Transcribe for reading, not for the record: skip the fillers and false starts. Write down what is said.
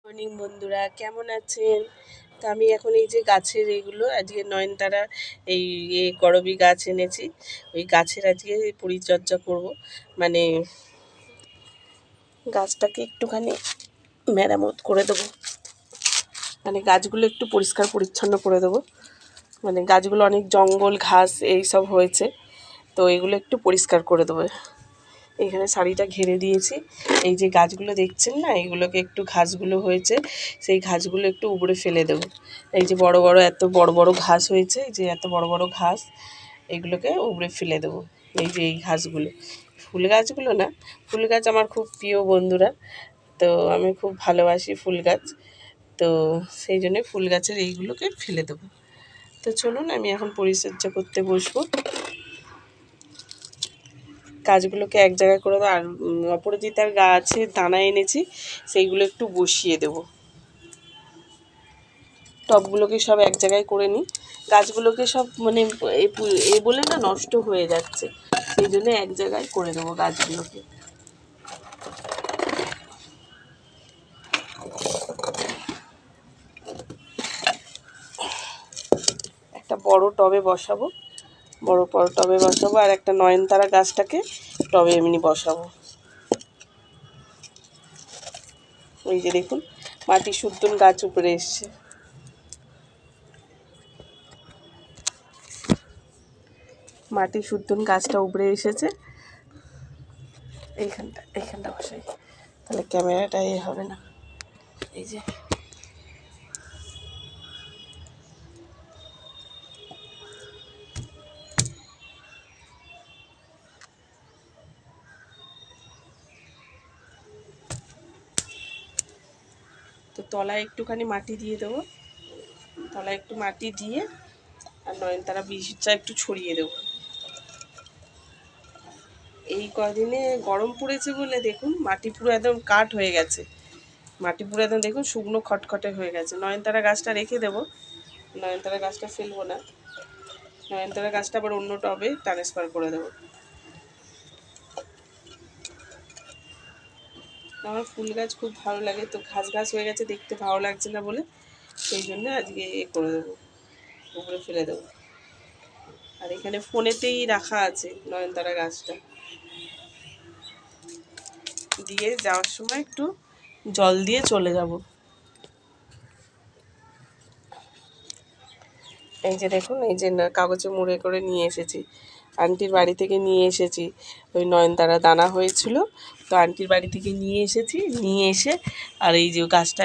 Morning বন্ধুরা, কেমন আছেন? তো আমি এখন এই যে গাছের এইগুলো আজকে নয়নতারা এই করবী গাছ এনেছি, ওই গাছের আজকে পরিচর্যা করব। মানে গাছটাকে একটুখানি মেরামত করে দেবো, মানে গাছগুলো একটু পরিষ্কার পরিচ্ছন্ন করে দেবো। মানে গাছগুলো অনেক জঙ্গল ঘাস এই সব হয়েছে, তো এগুলো একটু পরিষ্কার করে দেবো। এখানে শাড়িটা ঘিরে দিয়েছি। এই যে গাছগুলো দেখছেন না, এগুলোকে একটু ঘাসগুলো হয়েছে, সেই ঘাসগুলো একটু উপড়ে ফেলে দেবো। এই যে বড় বড় এত বড় বড় ঘাস হয়েছে, এই যে এত বড় বড় ঘাস, এগুলোকে উপড়ে ফেলে দেবো। এই যে এই ঘাসগুলো, ফুল গাছগুলো না, ফুল গাছ আমার খুব প্রিয় বন্ধুরা, তো আমি খুব ভালোবাসি ফুল গাছ, তো সেই জন্যে ফুল গাছের এইগুলোকে ফেলে দেবো। তো চলুন আমি এখন পরিচর্যা করতে বসবো। গাছগুলোকে এক জায়গায় করে দেবো, আর অপরাজিতার গাছের দানা এনেছি, সেইগুলো একটু বসিয়ে দেবো। টবগুলোকে সব এক জায়গায় করে নিই, গাছগুলোকে সব মানে এ বলে না নষ্ট হয়ে যাচ্ছে, সেই জন্য এক জায়গায় করে দেবো গাছগুলোকে। একটা বড় টবে বসাবো, বড় টবে বসাবো, আর একটা নয়নতারা গাছটাকে টবে এমনি বসাবো। ওই যে দেখুন, মাটি শুদ্ধন গাছ উপরে এসছে। মাটি শুদ্ধন গাছটা উপরে এসেছে, এইখানটা বসাই, তাহলে ক্যামেরাটা হবে না। এই যে তো তলায় একটুখানি মাটি দিয়ে দেবো, তলায় একটু মাটি দিয়ে আর নয়নতারা বীজটা একটু ছড়িয়ে দেবো। এই কদিনে গরম পড়েছে বলে দেখুন মাটি পুরো একদম কাঠ হয়ে গেছে, মাটি পুরো একদম দেখুন শুকনো খটখটে হয়ে গেছে। নয়নতারা গাছটা রেখে দেবো, নয়নতারা গাছটা ফেলবো না, নয়নতারা গাছটা আবার অন্য টবে ট্রান্সফার করে দেবো। আমার ফুল গাছ খুব ভালো লাগে, তো ঘাস ঘাস হয়ে গেছে, দেখতে ভালো লাগছে না বলে সেই জন্য আজকে করে দেবো, উপরে ফেলে দেবো। আর এখানে ফোনেতেই রাখা আছে নয়নতারা গাছটা, দিয়ে যাওয়ার সময় একটু জল দিয়ে চলে যাব। এই যে দেখুন, এই যে কাগজে মুড়ে করে নিয়ে এসেছি, আন্টির বাড়ি থেকে নিয়ে এসেছি। ওই নয়নতারা দানা হয়েছিল, তো আন্টির বাড়ি থেকে নিয়ে এসেছি, নিয়ে এসে আর এই যে গাছটা